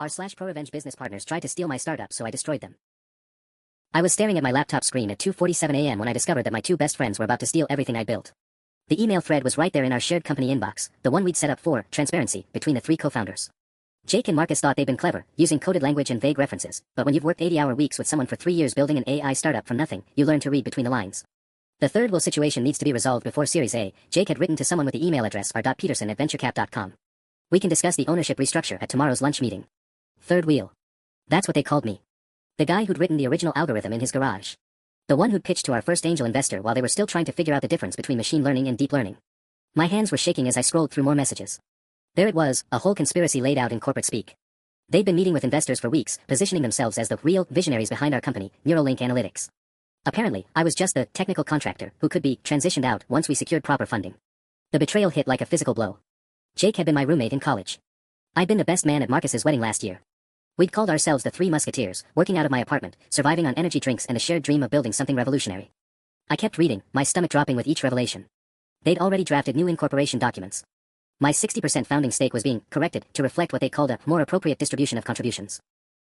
r/ProRevenge business partners tried to steal my startup, so I destroyed them. I was staring at my laptop screen at 2:47 a.m. when I discovered that my two best friends were about to steal everything I built. The email thread was right there in our shared company inbox, the one we'd set up for transparency between the three co-founders. Jake and Marcus thought they'd been clever, using coded language and vague references, but when you've worked 80-hour weeks with someone for 3 years building an AI startup from nothing, you learn to read between the lines. The third wheel situation needs to be resolved before Series A. Jake had written to someone with the email address r.peterson@venturecap.com. We can discuss the ownership restructure at tomorrow's lunch meeting. Third wheel. That's what they called me. The guy who'd written the original algorithm in his garage. The one who'd pitched to our first angel investor while they were still trying to figure out the difference between machine learning and deep learning. My hands were shaking as I scrolled through more messages. There it was, a whole conspiracy laid out in corporate speak. They'd been meeting with investors for weeks, positioning themselves as the real visionaries behind our company, Neuralink Analytics. Apparently, I was just the technical contractor who could be transitioned out once we secured proper funding. The betrayal hit like a physical blow. Jake had been my roommate in college. I'd been the best man at Marcus's wedding last year. We'd called ourselves the Three Musketeers, working out of my apartment, surviving on energy drinks and a shared dream of building something revolutionary. I kept reading, my stomach dropping with each revelation. They'd already drafted new incorporation documents. My 60% founding stake was being corrected to reflect what they called a more appropriate distribution of contributions.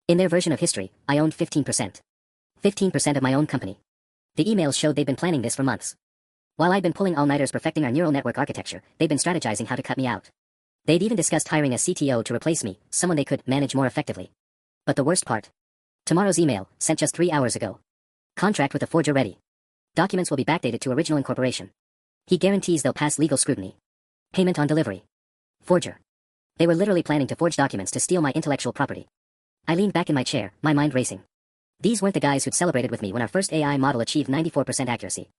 In their version of history, I owned 15%. 15% of my own company. The emails showed they'd been planning this for months. While I'd been pulling all-nighters perfecting our neural network architecture, they'd been strategizing how to cut me out. They'd even discussed hiring a CTO to replace me, someone they could manage more effectively. But the worst part. Tomorrow's email, sent just 3 hours ago. Contract with the forger ready. Documents will be backdated to original incorporation. He guarantees they'll pass legal scrutiny. Payment on delivery. Forger. They were literally planning to forge documents to steal my intellectual property. I leaned back in my chair, my mind racing. These weren't the guys who'd celebrated with me when our first AI model achieved 94% accuracy.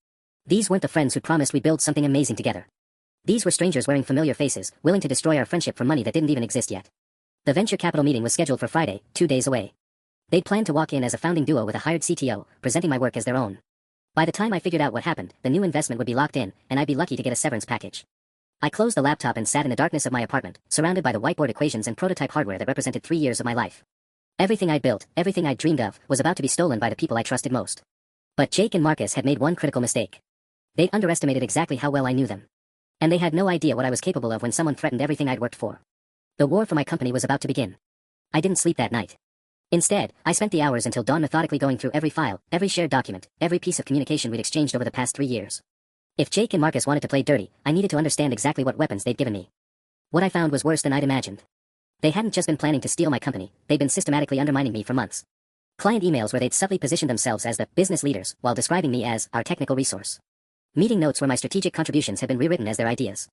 These weren't the friends who'd promised we'd build something amazing together. These were strangers wearing familiar faces, willing to destroy our friendship for money that didn't even exist yet. The venture capital meeting was scheduled for Friday, 2 days away. They'd planned to walk in as a founding duo with a hired CTO, presenting my work as their own. By the time I figured out what happened, the new investment would be locked in, and I'd be lucky to get a severance package. I closed the laptop and sat in the darkness of my apartment, surrounded by the whiteboard equations and prototype hardware that represented 3 years of my life. Everything I'd built, everything I'd dreamed of, was about to be stolen by the people I trusted most. But Jake and Marcus had made one critical mistake. They'd underestimated exactly how well I knew them. And they had no idea what I was capable of when someone threatened everything I'd worked for. The war for my company was about to begin. I didn't sleep that night. Instead, I spent the hours until dawn methodically going through every file, every shared document, every piece of communication we'd exchanged over the past 3 years. If Jake and Marcus wanted to play dirty, I needed to understand exactly what weapons they'd given me. What I found was worse than I'd imagined. They hadn't just been planning to steal my company, they'd been systematically undermining me for months. Client emails where they'd subtly positioned themselves as the business leaders while describing me as our technical resource. Meeting notes where my strategic contributions had been rewritten as their ideas.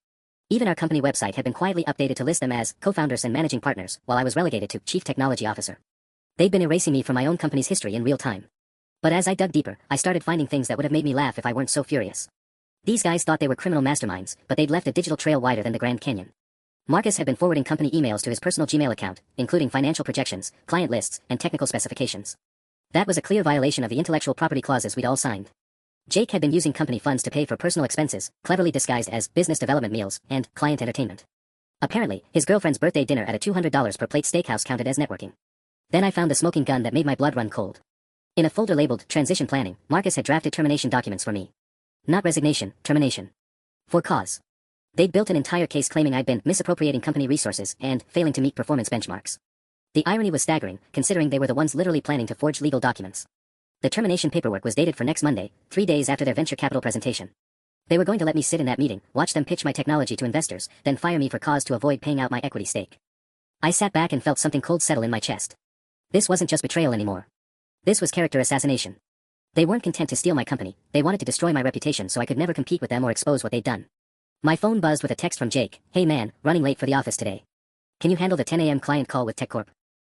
Even our company website had been quietly updated to list them as co-founders and managing partners, while I was relegated to chief technology officer. They'd been erasing me from my own company's history in real time. But as I dug deeper, I started finding things that would have made me laugh if I weren't so furious. These guys thought they were criminal masterminds, but they'd left a digital trail wider than the Grand Canyon. Marcus had been forwarding company emails to his personal Gmail account, including financial projections, client lists, and technical specifications. That was a clear violation of the intellectual property clauses we'd all signed. Jake had been using company funds to pay for personal expenses, cleverly disguised as business development meals and client entertainment. Apparently, his girlfriend's birthday dinner at a $200 per plate steakhouse counted as networking. Then I found the smoking gun that made my blood run cold. In a folder labeled Transition Planning, Marcus had drafted termination documents for me. Not resignation, termination. For cause. They'd built an entire case claiming I'd been misappropriating company resources and failing to meet performance benchmarks. The irony was staggering, considering they were the ones literally planning to forge legal documents. The termination paperwork was dated for next Monday, 3 days after their venture capital presentation. They were going to let me sit in that meeting, watch them pitch my technology to investors, then fire me for cause to avoid paying out my equity stake. I sat back and felt something cold settle in my chest. This wasn't just betrayal anymore. This was character assassination. They weren't content to steal my company, they wanted to destroy my reputation so I could never compete with them or expose what they'd done. My phone buzzed with a text from Jake. "Hey man, running late for the office today. Can you handle the 10 a.m. client call with TechCorp?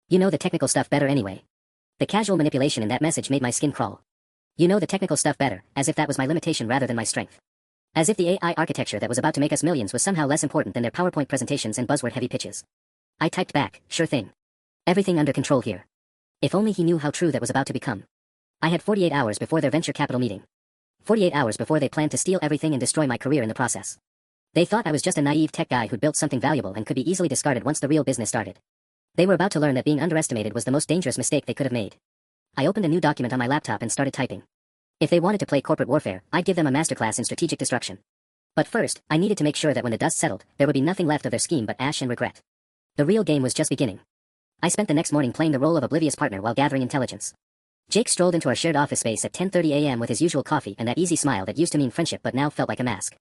You know the technical stuff better anyway." The casual manipulation in that message made my skin crawl. You know the technical stuff better, as if that was my limitation rather than my strength. As if the AI architecture that was about to make us millions was somehow less important than their PowerPoint presentations and buzzword-heavy pitches. I typed back, "Sure thing. Everything under control here." If only he knew how true that was about to become. I had 48 hours before their venture capital meeting. 48 hours before they planned to steal everything and destroy my career in the process. They thought I was just a naive tech guy who'd built something valuable and could be easily discarded once the real business started. They were about to learn that being underestimated was the most dangerous mistake they could have made. I opened a new document on my laptop and started typing. If they wanted to play corporate warfare, I'd give them a masterclass in strategic destruction. But first, I needed to make sure that when the dust settled, there would be nothing left of their scheme but ash and regret. The real game was just beginning. I spent the next morning playing the role of oblivious partner while gathering intelligence. Jake strolled into our shared office space at 10:30 a.m. with his usual coffee and that easy smile that used to mean friendship but now felt like a mask.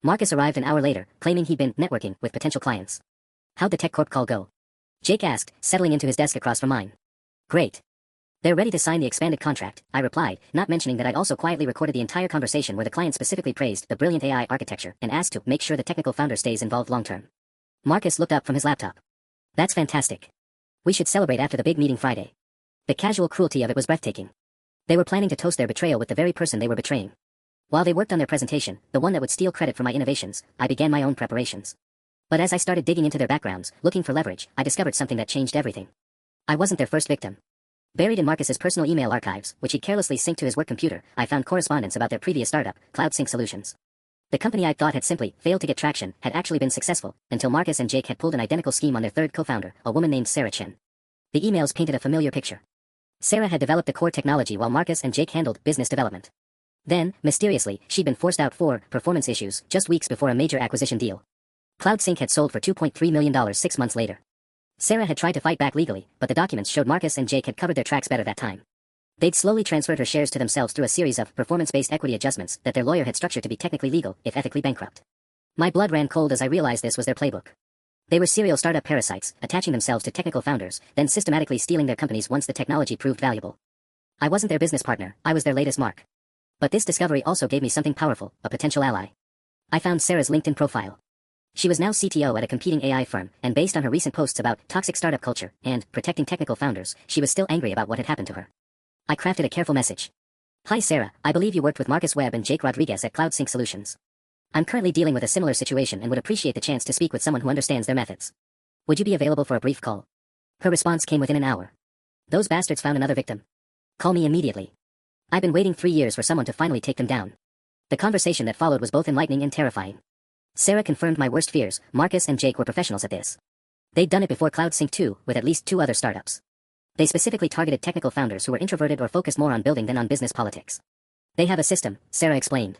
Marcus arrived an hour later, claiming he'd been networking with potential clients. How'd the tech corp call go? Jake asked, settling into his desk across from mine. Great. They're ready to sign the expanded contract, I replied, not mentioning that I'd also quietly recorded the entire conversation where the client specifically praised the brilliant AI architecture and asked to make sure the technical founder stays involved long-term. Marcus looked up from his laptop. That's fantastic. We should celebrate after the big meeting Friday. The casual cruelty of it was breathtaking. They were planning to toast their betrayal with the very person they were betraying. While they worked on their presentation, the one that would steal credit for my innovations, I began my own preparations. But as I started digging into their backgrounds, looking for leverage, I discovered something that changed everything. I wasn't their first victim. Buried in Marcus's personal email archives, which he carelessly synced to his work computer, I found correspondence about their previous startup, CloudSync Solutions. The company I thought had simply failed to get traction had actually been successful, until Marcus and Jake had pulled an identical scheme on their third co-founder, a woman named Sarah Chen. The emails painted a familiar picture. Sarah had developed the core technology while Marcus and Jake handled business development. Then, mysteriously, she'd been forced out for performance issues just weeks before a major acquisition deal. CloudSync had sold for $2.3 million 6 months later. Sarah had tried to fight back legally, but the documents showed Marcus and Jake had covered their tracks better that time. They'd slowly transferred her shares to themselves through a series of performance-based equity adjustments that their lawyer had structured to be technically legal, if ethically bankrupt. My blood ran cold as I realized this was their playbook. They were serial startup parasites, attaching themselves to technical founders, then systematically stealing their companies once the technology proved valuable. I wasn't their business partner, I was their latest mark. But this discovery also gave me something powerful, a potential ally. I found Sarah's LinkedIn profile. She was now CTO at a competing AI firm, and based on her recent posts about toxic startup culture and protecting technical founders, she was still angry about what had happened to her. I crafted a careful message. Hi Sarah, I believe you worked with Marcus Webb and Jake Rodriguez at CloudSync Solutions. I'm currently dealing with a similar situation and would appreciate the chance to speak with someone who understands their methods. Would you be available for a brief call? Her response came within an hour. Those bastards found another victim. Call me immediately. I've been waiting 3 years for someone to finally take them down. The conversation that followed was both enlightening and terrifying. Sarah confirmed my worst fears. Marcus and Jake were professionals at this. They'd done it before CloudSync too, with at least 2 other startups. They specifically targeted technical founders who were introverted or focused more on building than on business politics. They have a system, Sarah explained.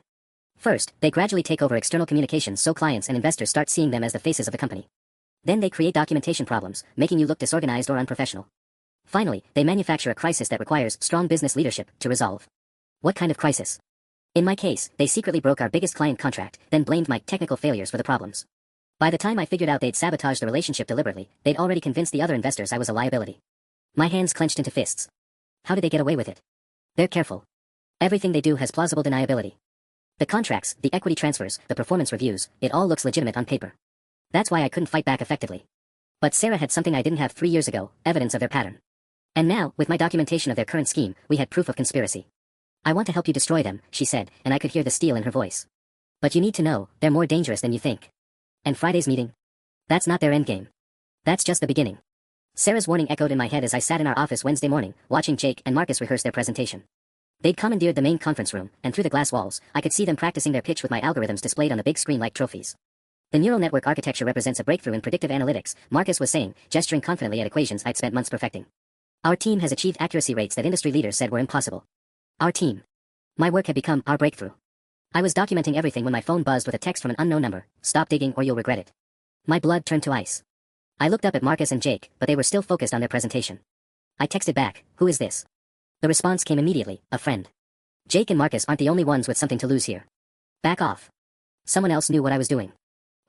First, they gradually take over external communications so clients and investors start seeing them as the faces of the company. Then they create documentation problems, making you look disorganized or unprofessional. Finally, they manufacture a crisis that requires strong business leadership to resolve. What kind of crisis? In my case, they secretly broke our biggest client contract, then blamed my technical failures for the problems. By the time I figured out they'd sabotaged the relationship deliberately, they'd already convinced the other investors I was a liability. My hands clenched into fists. How did they get away with it? They're careful. Everything they do has plausible deniability. The contracts, the equity transfers, the performance reviews, it all looks legitimate on paper. That's why I couldn't fight back effectively. But Sarah had something I didn't have 3 years ago, evidence of their pattern. And now, with my documentation of their current scheme, we had proof of conspiracy. I want to help you destroy them, she said, and I could hear the steel in her voice. But you need to know, they're more dangerous than you think. And Friday's meeting? That's not their endgame. That's just the beginning. Sarah's warning echoed in my head as I sat in our office Wednesday morning, watching Jake and Marcus rehearse their presentation. They'd commandeered the main conference room, and through the glass walls, I could see them practicing their pitch with my algorithms displayed on the big screen like trophies. The neural network architecture represents a breakthrough in predictive analytics, Marcus was saying, gesturing confidently at equations I'd spent months perfecting. Our team has achieved accuracy rates that industry leaders said were impossible. Our team. My work had become our breakthrough. I was documenting everything when my phone buzzed with a text from an unknown number. Stop digging or you'll regret it. My blood turned to ice. I looked up at Marcus and Jake, but they were still focused on their presentation. I texted back, who is this? The response came immediately, a friend. Jake and Marcus aren't the only ones with something to lose here. Back off. Someone else knew what I was doing.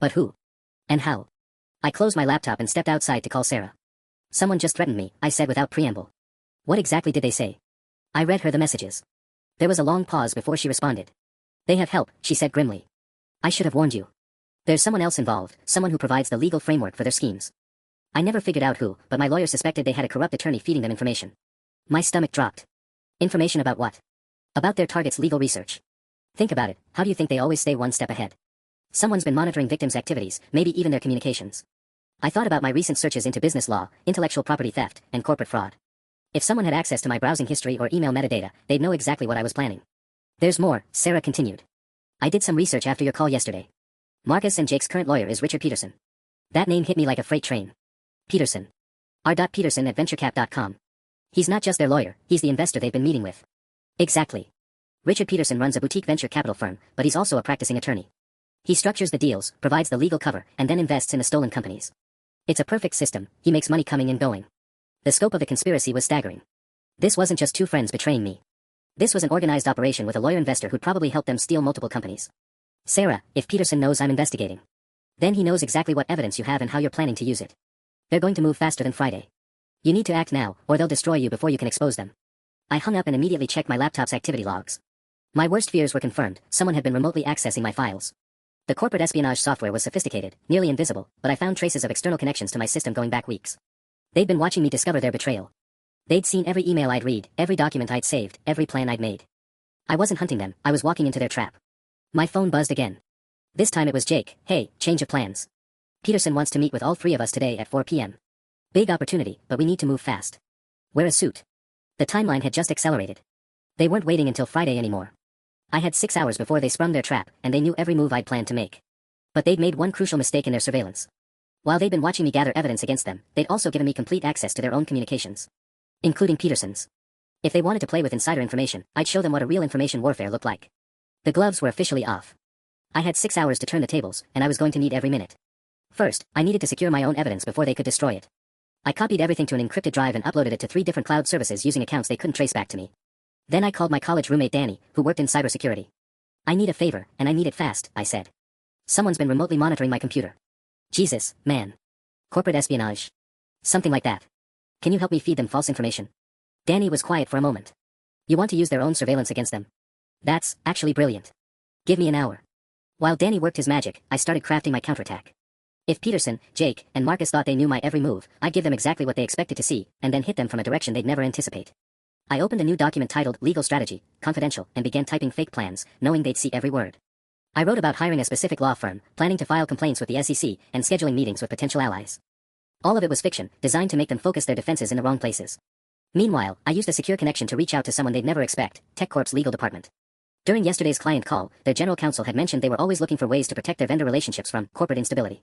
But who? And how? I closed my laptop and stepped outside to call Sarah. Someone just threatened me, I said without preamble. What exactly did they say? I read her the messages. There was a long pause before she responded. They have help, she said grimly. I should have warned you. There's someone else involved, someone who provides the legal framework for their schemes. I never figured out who, but my lawyer suspected they had a corrupt attorney feeding them information. My stomach dropped. Information about what? About their target's legal research. Think about it, how do you think they always stay one step ahead? Someone's been monitoring victims' activities, maybe even their communications. I thought about my recent searches into business law, intellectual property theft, and corporate fraud. If someone had access to my browsing history or email metadata, they'd know exactly what I was planning. There's more, Sarah continued. I did some research after your call yesterday. Marcus and Jake's current lawyer is Richard Peterson. That name hit me like a freight train. Peterson. R.Peterson at venturecap.com. He's not just their lawyer, he's the investor they've been meeting with. Exactly. Richard Peterson runs a boutique venture capital firm, but he's also a practicing attorney. He structures the deals, provides the legal cover, and then invests in the stolen companies. It's a perfect system, he makes money coming and going. The scope of the conspiracy was staggering. This wasn't just two friends betraying me. This was an organized operation with a lawyer investor who'd probably help them steal multiple companies. Sarah, if Peterson knows I'm investigating, then he knows exactly what evidence you have and how you're planning to use it. They're going to move faster than Friday. You need to act now, or they'll destroy you before you can expose them. I hung up and immediately checked my laptop's activity logs. My worst fears were confirmed. Someone had been remotely accessing my files. The corporate espionage software was sophisticated, nearly invisible, but I found traces of external connections to my system going back weeks. They'd been watching me discover their betrayal. They'd seen every email I'd read, every document I'd saved, every plan I'd made. I wasn't hunting them, I was walking into their trap. My phone buzzed again. This time it was Jake. Hey, change of plans. Peterson wants to meet with all three of us today at 4 p.m. Big opportunity, but we need to move fast. Wear a suit. The timeline had just accelerated. They weren't waiting until Friday anymore. I had 6 hours before they sprung their trap, and they knew every move I'd planned to make. But they'd made one crucial mistake in their surveillance. While they'd been watching me gather evidence against them, they'd also given me complete access to their own communications. Including Peterson's. If they wanted to play with insider information, I'd show them what a real information warfare looked like. The gloves were officially off. I had 6 hours to turn the tables, and I was going to need every minute. First, I needed to secure my own evidence before they could destroy it. I copied everything to an encrypted drive and uploaded it to 3 different cloud services using accounts they couldn't trace back to me. Then I called my college roommate Danny, who worked in cybersecurity. I need a favor, and I need it fast, I said. Someone's been remotely monitoring my computer. Jesus, man. Corporate espionage. Something like that. Can you help me feed them false information? Danny was quiet for a moment. You want to use their own surveillance against them? That's actually brilliant. Give me an hour. While Danny worked his magic, I started crafting my counterattack. If Peterson, Jake, and Marcus thought they knew my every move, I'd give them exactly what they expected to see, and then hit them from a direction they'd never anticipate. I opened a new document titled Legal Strategy, Confidential, and began typing fake plans, knowing they'd see every word. I wrote about hiring a specific law firm, planning to file complaints with the SEC, and scheduling meetings with potential allies. All of it was fiction, designed to make them focus their defenses in the wrong places. Meanwhile, I used a secure connection to reach out to someone they'd never expect, TechCorp's legal department. During yesterday's client call, their general counsel had mentioned they were always looking for ways to protect their vendor relationships from corporate instability.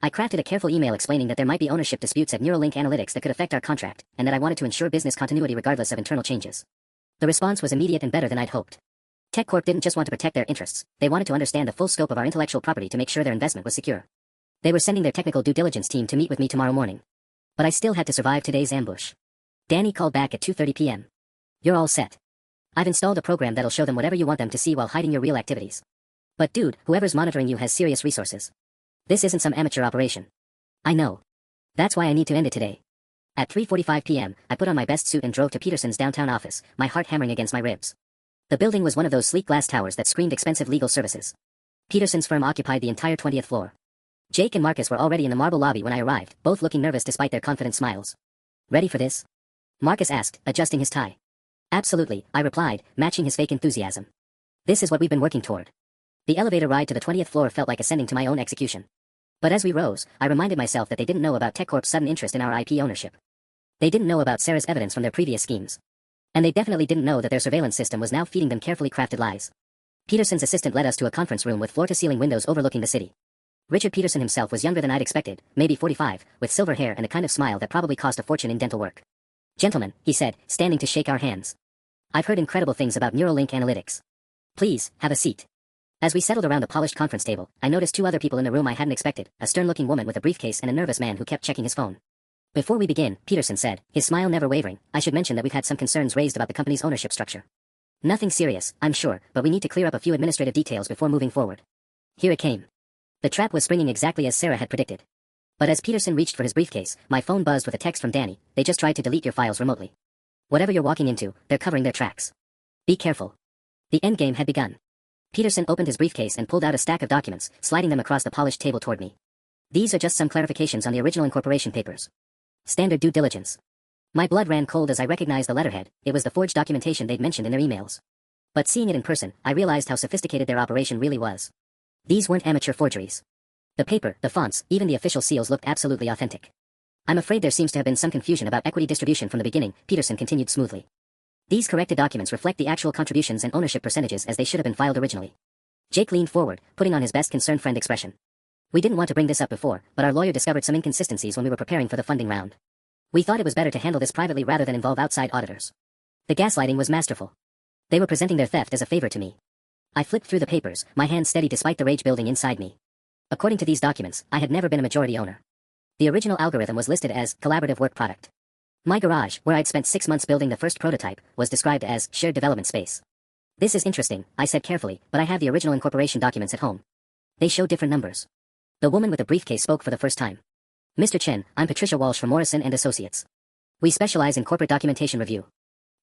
I crafted a careful email explaining that there might be ownership disputes at Neuralink Analytics that could affect our contract, and that I wanted to ensure business continuity regardless of internal changes. The response was immediate and better than I'd hoped. TechCorp didn't just want to protect their interests, they wanted to understand the full scope of our intellectual property to make sure their investment was secure. They were sending their technical due diligence team to meet with me tomorrow morning. But I still had to survive today's ambush. Danny called back at 2:30 p.m. You're all set. I've installed a program that'll show them whatever you want them to see while hiding your real activities. But dude, whoever's monitoring you has serious resources. This isn't some amateur operation. I know. That's why I need to end it today. At 3:45 p.m., I put on my best suit and drove to Peterson's downtown office, my heart hammering against my ribs. The building was one of those sleek glass towers that screamed expensive legal services. Peterson's firm occupied the entire 20th floor. Jake and Marcus were already in the marble lobby when I arrived, both looking nervous despite their confident smiles. Ready for this? Marcus asked, adjusting his tie. Absolutely, I replied, matching his fake enthusiasm. This is what we've been working toward. The elevator ride to the 20th floor felt like ascending to my own execution. But as we rose, I reminded myself that they didn't know about TechCorp's sudden interest in our IP ownership. They didn't know about Sarah's evidence from their previous schemes. And they definitely didn't know that their surveillance system was now feeding them carefully crafted lies. Peterson's assistant led us to a conference room with floor-to-ceiling windows overlooking the city. Richard Peterson himself was younger than I'd expected, maybe 45, with silver hair and a kind of smile that probably cost a fortune in dental work. Gentlemen, he said, standing to shake our hands. I've heard incredible things about Neuralink Analytics. Please, have a seat. As we settled around the polished conference table, I noticed 2 other people in the room I hadn't expected, a stern-looking woman with a briefcase and a nervous man who kept checking his phone. Before we begin, Peterson said, his smile never wavering, I should mention that we've had some concerns raised about the company's ownership structure. Nothing serious, I'm sure, but we need to clear up a few administrative details before moving forward. Here it came. The trap was springing exactly as Sarah had predicted. But as Peterson reached for his briefcase, my phone buzzed with a text from Danny, they just tried to delete your files remotely. Whatever you're walking into, they're covering their tracks. Be careful. The endgame had begun. Peterson opened his briefcase and pulled out a stack of documents, sliding them across the polished table toward me. These are just some clarifications on the original incorporation papers. Standard due diligence. My blood ran cold as I recognized the letterhead, it was the forged documentation they'd mentioned in their emails. But seeing it in person, I realized how sophisticated their operation really was. These weren't amateur forgeries. The paper, the fonts, even the official seals looked absolutely authentic. I'm afraid there seems to have been some confusion about equity distribution from the beginning, Peterson continued smoothly. These corrected documents reflect the actual contributions and ownership percentages as they should have been filed originally. Jake leaned forward, putting on his best concerned friend expression. We didn't want to bring this up before, but our lawyer discovered some inconsistencies when we were preparing for the funding round. We thought it was better to handle this privately rather than involve outside auditors. The gaslighting was masterful. They were presenting their theft as a favor to me. I flipped through the papers, my hand steady despite the rage building inside me. According to these documents, I had never been a majority owner. The original algorithm was listed as collaborative work product. My garage, where I'd spent 6 months building the first prototype, was described as shared development space. This is interesting, I said carefully, but I have the original incorporation documents at home. They show different numbers. The woman with the briefcase spoke for the first time. Mr. Chen, I'm Patricia Walsh from Morrison & Associates. We specialize in corporate documentation review.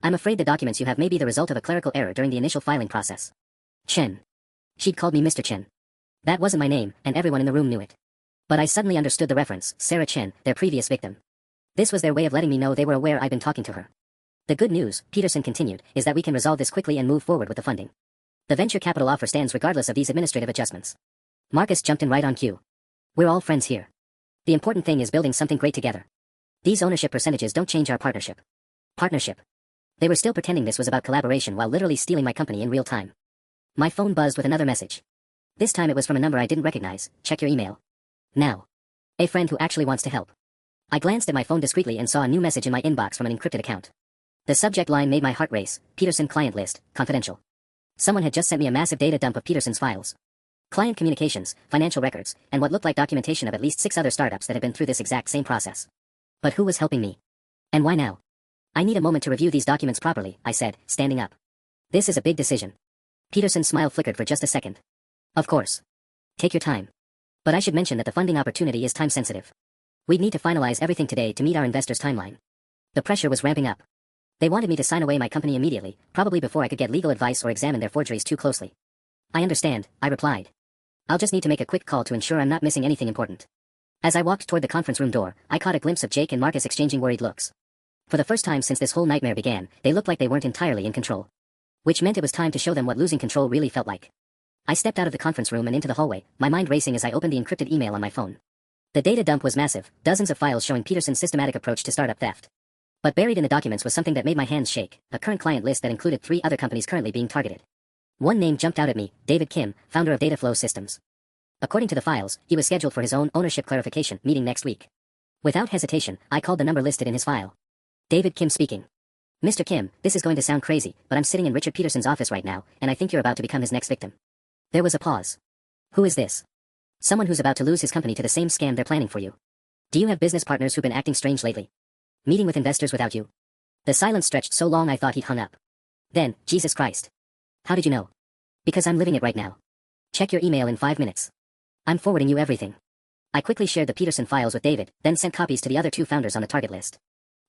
I'm afraid the documents you have may be the result of a clerical error during the initial filing process. Chen. She'd called me Mr. Chen. That wasn't my name, and everyone in the room knew it. But I suddenly understood the reference, Sarah Chen, their previous victim. This was their way of letting me know they were aware I'd been talking to her. The good news, Peterson continued, is that we can resolve this quickly and move forward with the funding. The venture capital offer stands regardless of these administrative adjustments. Marcus jumped in right on cue. We're all friends here. The important thing is building something great together. These ownership percentages don't change our partnership. Partnership. They were still pretending this was about collaboration while literally stealing my company in real time. My phone buzzed with another message. This time it was from a number I didn't recognize. Check your email. Now. A friend who actually wants to help. I glanced at my phone discreetly and saw a new message in my inbox from an encrypted account. The subject line made my heart race. Peterson client list, confidential. Someone had just sent me a massive data dump of Peterson's files. Client communications, financial records, and what looked like documentation of at least 6 other startups that had been through this exact same process. But who was helping me? And why now? I need a moment to review these documents properly, I said, standing up. This is a big decision. Peterson's smile flickered for just a second. Of course. Take your time. But I should mention that the funding opportunity is time sensitive. We'd need to finalize everything today to meet our investors' timeline. The pressure was ramping up. They wanted me to sign away my company immediately, probably before I could get legal advice or examine their forgeries too closely. I understand, I replied. I'll just need to make a quick call to ensure I'm not missing anything important. As I walked toward the conference room door, I caught a glimpse of Jake and Marcus exchanging worried looks. For the first time since this whole nightmare began, they looked like they weren't entirely in control. Which meant it was time to show them what losing control really felt like. I stepped out of the conference room and into the hallway, my mind racing as I opened the encrypted email on my phone. The data dump was massive, dozens of files showing Peterson's systematic approach to startup theft. But buried in the documents was something that made my hands shake, a current client list that included 3 other companies currently being targeted. One name jumped out at me, David Kim, founder of Dataflow Systems. According to the files, he was scheduled for his own ownership clarification meeting next week. Without hesitation, I called the number listed in his file. David Kim speaking. Mr. Kim, this is going to sound crazy, but I'm sitting in Richard Peterson's office right now, and I think you're about to become his next victim. There was a pause. Who is this? Someone who's about to lose his company to the same scam they're planning for you. Do you have business partners who've been acting strange lately? Meeting with investors without you? The silence stretched so long I thought he'd hung up. Then, Jesus Christ. How did you know? Because I'm living it right now. Check your email in 5 minutes. I'm forwarding you everything. I quickly shared the Peterson files with David, then sent copies to the other 2 founders on the target list.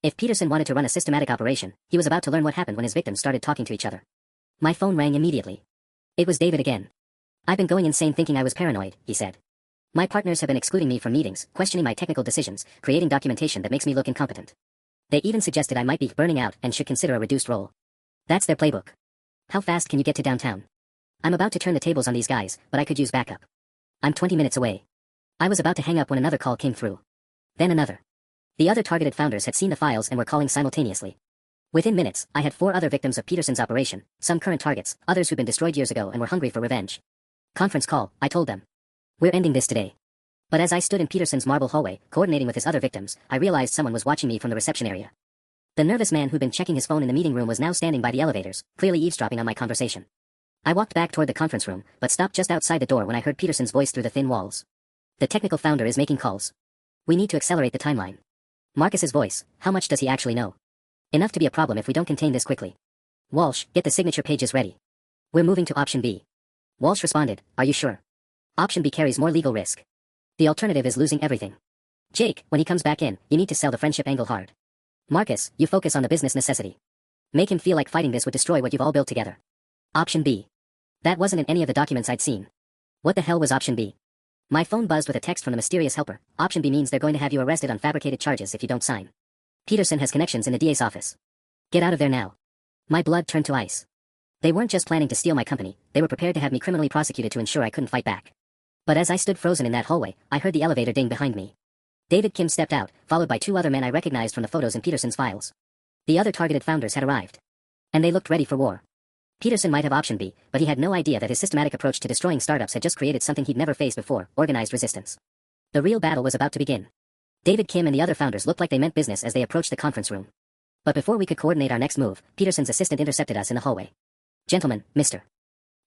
If Peterson wanted to run a systematic operation, he was about to learn what happened when his victims started talking to each other. My phone rang immediately. It was David again. I've been going insane thinking I was paranoid, he said. My partners have been excluding me from meetings, questioning my technical decisions, creating documentation that makes me look incompetent. They even suggested I might be burning out and should consider a reduced role. That's their playbook. How fast can you get to downtown? I'm about to turn the tables on these guys, but I could use backup. I'm 20 minutes away. I was about to hang up when another call came through. Then another. The other targeted founders had seen the files and were calling simultaneously. Within minutes, I had 4 other victims of Peterson's operation, some current targets, others who'd been destroyed years ago and were hungry for revenge. Conference call, I told them. We're ending this today. But as I stood in Peterson's marble hallway, coordinating with his other victims, I realized someone was watching me from the reception area. The nervous man who'd been checking his phone in the meeting room was now standing by the elevators, clearly eavesdropping on my conversation. I walked back toward the conference room, but stopped just outside the door when I heard Peterson's voice through the thin walls. The technical founder is making calls. We need to accelerate the timeline. Marcus's voice, how much does he actually know? Enough to be a problem if we don't contain this quickly. Walsh, get the signature pages ready. We're moving to option B. Walsh responded, are you sure? Option B carries more legal risk. The alternative is losing everything. Jake, when he comes back in, you need to sell the friendship angle hard. Marcus, you focus on the business necessity. Make him feel like fighting this would destroy what you've all built together. Option B. That wasn't in any of the documents I'd seen. What the hell was option B? My phone buzzed with a text from the mysterious helper. Option B means they're going to have you arrested on fabricated charges if you don't sign. Peterson has connections in the DA's office. Get out of there now. My blood turned to ice. They weren't just planning to steal my company, they were prepared to have me criminally prosecuted to ensure I couldn't fight back. But as I stood frozen in that hallway, I heard the elevator ding behind me. David Kim stepped out, followed by 2 other men I recognized from the photos in Peterson's files. The other targeted founders had arrived. And they looked ready for war. Peterson might have option B, but he had no idea that his systematic approach to destroying startups had just created something he'd never faced before, organized resistance. The real battle was about to begin. David Kim and the other founders looked like they meant business as they approached the conference room. But before we could coordinate our next move, Peterson's assistant intercepted us in the hallway. Gentlemen, Mr.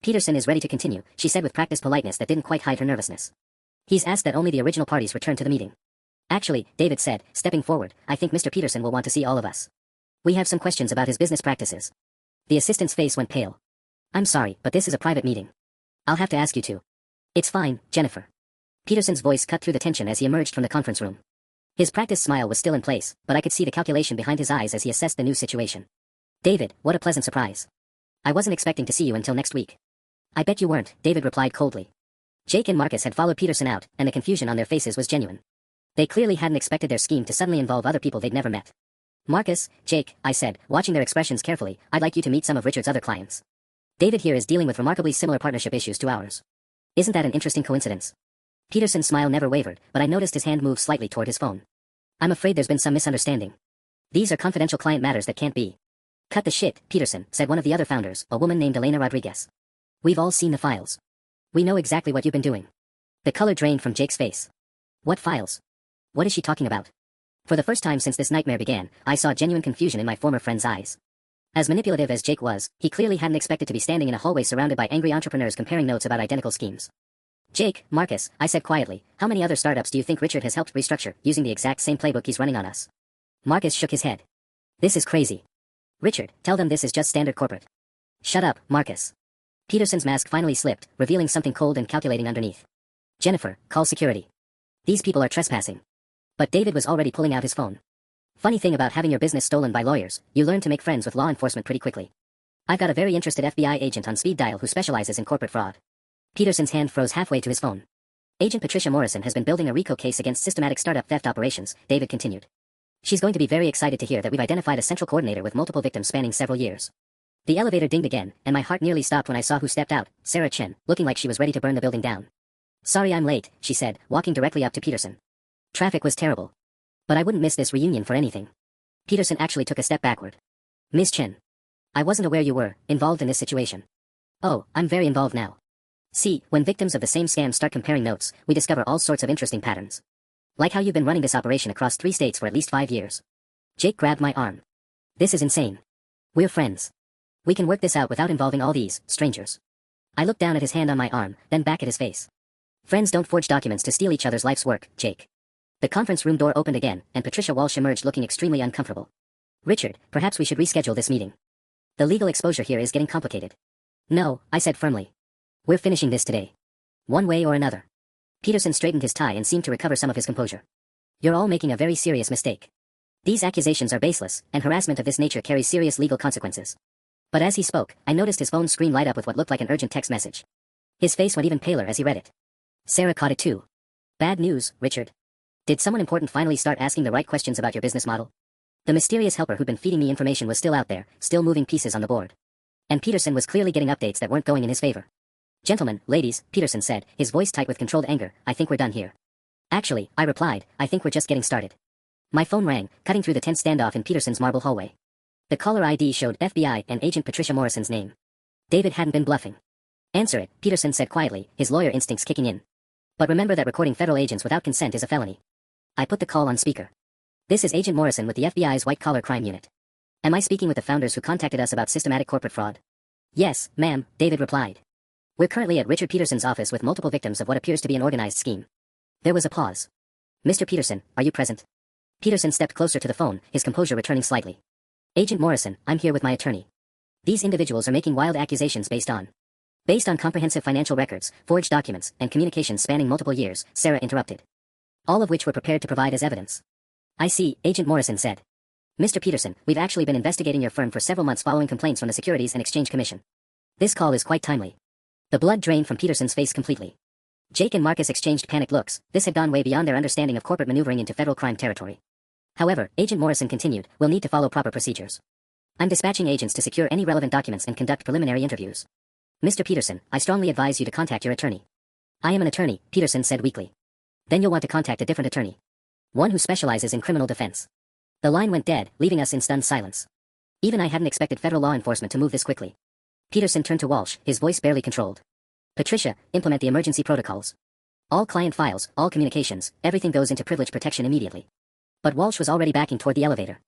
Peterson is ready to continue, she said with practiced politeness that didn't quite hide her nervousness. He's asked that only the original parties return to the meeting. Actually, David said, stepping forward, I think Mr. Peterson will want to see all of us. We have some questions about his business practices. The assistant's face went pale. I'm sorry, but this is a private meeting. I'll have to ask you to. It's fine, Jennifer. Peterson's voice cut through the tension as he emerged from the conference room. His practiced smile was still in place, but I could see the calculation behind his eyes as he assessed the new situation. David, what a pleasant surprise. I wasn't expecting to see you until next week. I bet you weren't, David replied coldly. Jake and Marcus had followed Peterson out, and the confusion on their faces was genuine. They clearly hadn't expected their scheme to suddenly involve other people they'd never met. Marcus, Jake, I said, watching their expressions carefully, I'd like you to meet some of Richard's other clients. David here is dealing with remarkably similar partnership issues to ours. Isn't that an interesting coincidence? Peterson's smile never wavered, but I noticed his hand move slightly toward his phone. I'm afraid there's been some misunderstanding. These are confidential client matters that can't be. Cut the shit, Peterson, said one of the other founders, a woman named Elena Rodriguez. We've all seen the files. We know exactly what you've been doing. The color drained from Jake's face. What files? What is she talking about? For the first time since this nightmare began, I saw genuine confusion in my former friend's eyes. As manipulative as Jake was, he clearly hadn't expected to be standing in a hallway surrounded by angry entrepreneurs comparing notes about identical schemes. Jake, Marcus, I said quietly, how many other startups do you think Richard has helped restructure, using the exact same playbook he's running on us? Marcus shook his head. This is crazy. Richard, tell them this is just standard corporate. Shut up, Marcus. Peterson's mask finally slipped, revealing something cold and calculating underneath. Jennifer, call security. These people are trespassing. But David was already pulling out his phone. Funny thing about having your business stolen by lawyers, you learn to make friends with law enforcement pretty quickly. I've got a very interested FBI agent on speed dial who specializes in corporate fraud. Peterson's hand froze halfway to his phone. Agent Patricia Morrison has been building a RICO case against systematic startup theft operations, David continued. She's going to be very excited to hear that we've identified a central coordinator with multiple victims spanning several years. The elevator dinged again, and my heart nearly stopped when I saw who stepped out, Sarah Chen, looking like she was ready to burn the building down. Sorry I'm late, she said, walking directly up to Peterson. Traffic was terrible. But I wouldn't miss this reunion for anything. Peterson actually took a step backward. Ms. Chen. I wasn't aware you were involved in this situation. Oh, I'm very involved now. See, when victims of the same scam start comparing notes, we discover all sorts of interesting patterns. Like how you've been running this operation across 3 states for at least 5 years. Jake grabbed my arm. This is insane. We're friends. We can work this out without involving all these strangers. I looked down at his hand on my arm, then back at his face. Friends don't forge documents to steal each other's life's work, Jake. The conference room door opened again, and Patricia Walsh emerged looking extremely uncomfortable. Richard, perhaps we should reschedule this meeting. The legal exposure here is getting complicated. No, I said firmly. We're finishing this today. One way or another. Peterson straightened his tie and seemed to recover some of his composure. You're all making a very serious mistake. These accusations are baseless, and harassment of this nature carries serious legal consequences. But as he spoke, I noticed his phone screen light up with what looked like an urgent text message. His face went even paler as he read it. Sarah caught it too. Bad news, Richard. Did someone important finally start asking the right questions about your business model? The mysterious helper who'd been feeding me information was still out there, still moving pieces on the board. And Peterson was clearly getting updates that weren't going in his favor. Gentlemen, ladies, Peterson said, his voice tight with controlled anger, I think we're done here. Actually, I replied, I think we're just getting started. My phone rang, cutting through the tense standoff in Peterson's marble hallway. The caller ID showed FBI and Agent Patricia Morrison's name. David hadn't been bluffing. Answer it, Peterson said quietly, his lawyer instincts kicking in. But remember that recording federal agents without consent is a felony. I put the call on speaker. This is Agent Morrison with the FBI's white-collar crime unit. Am I speaking with the founders who contacted us about systematic corporate fraud? Yes, ma'am, David replied. We're currently at Richard Peterson's office with multiple victims of what appears to be an organized scheme. There was a pause. Mr. Peterson, are you present? Peterson stepped closer to the phone, his composure returning slightly. Agent Morrison, I'm here with my attorney. These individuals are making wild accusations based on comprehensive financial records, forged documents, and communications spanning multiple years, Sarah interrupted. All of which were prepared to provide as evidence. I see, Agent Morrison said. Mr. Peterson, we've actually been investigating your firm for several months following complaints from the Securities and Exchange Commission. This call is quite timely. The blood drained from Peterson's face completely. Jake and Marcus exchanged panicked looks. This had gone way beyond their understanding of corporate maneuvering into federal crime territory. However, Agent Morrison continued, we'll need to follow proper procedures. I'm dispatching agents to secure any relevant documents and conduct preliminary interviews. Mr. Peterson, I strongly advise you to contact your attorney. I am an attorney, Peterson said weakly. Then you'll want to contact a different attorney. One who specializes in criminal defense. The line went dead, leaving us in stunned silence. Even I hadn't expected federal law enforcement to move this quickly. Peterson turned to Walsh, his voice barely controlled. Patricia, implement the emergency protocols. All client files, all communications, everything goes into privilege protection immediately. But Walsh was already backing toward the elevator.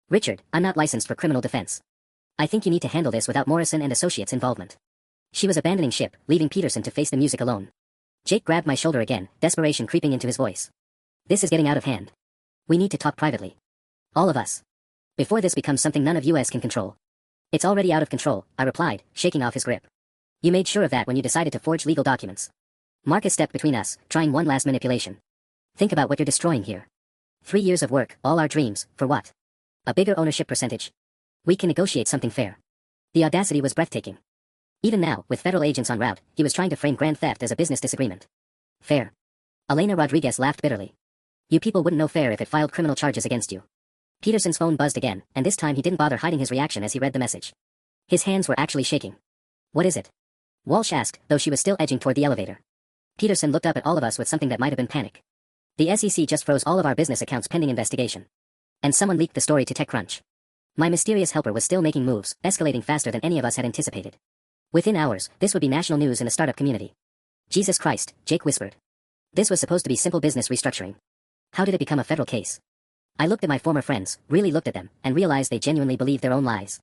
Richard, I'm not licensed for criminal defense. I think you need to handle this without Morrison and Associates' involvement. She was abandoning ship, leaving Peterson to face the music alone. Jake grabbed my shoulder again, desperation creeping into his voice. This is getting out of hand. We need to talk privately. All of us. Before this becomes something none of us can control. It's already out of control, I replied, shaking off his grip. You made sure of that when you decided to forge legal documents. Marcus stepped between us, trying one last manipulation. Think about what you're destroying here. 3 years of work, all our dreams, for what? A bigger ownership percentage? We can negotiate something fair. The audacity was breathtaking. Even now, with federal agents en route, he was trying to frame grand theft as a business disagreement. Fair. Elena Rodriguez laughed bitterly. You people wouldn't know fair if it filed criminal charges against you. Peterson's phone buzzed again, and this time he didn't bother hiding his reaction as he read the message. His hands were actually shaking. What is it? Walsh asked, though she was still edging toward the elevator. Peterson looked up at all of us with something that might have been panic. The SEC just froze all of our business accounts pending investigation. And someone leaked the story to TechCrunch. My mysterious helper was still making moves, escalating faster than any of us had anticipated. Within hours, this would be national news in the startup community. Jesus Christ, Jake whispered. This was supposed to be simple business restructuring. How did it become a federal case? I looked at my former friends, really looked at them, and realized they genuinely believed their own lies.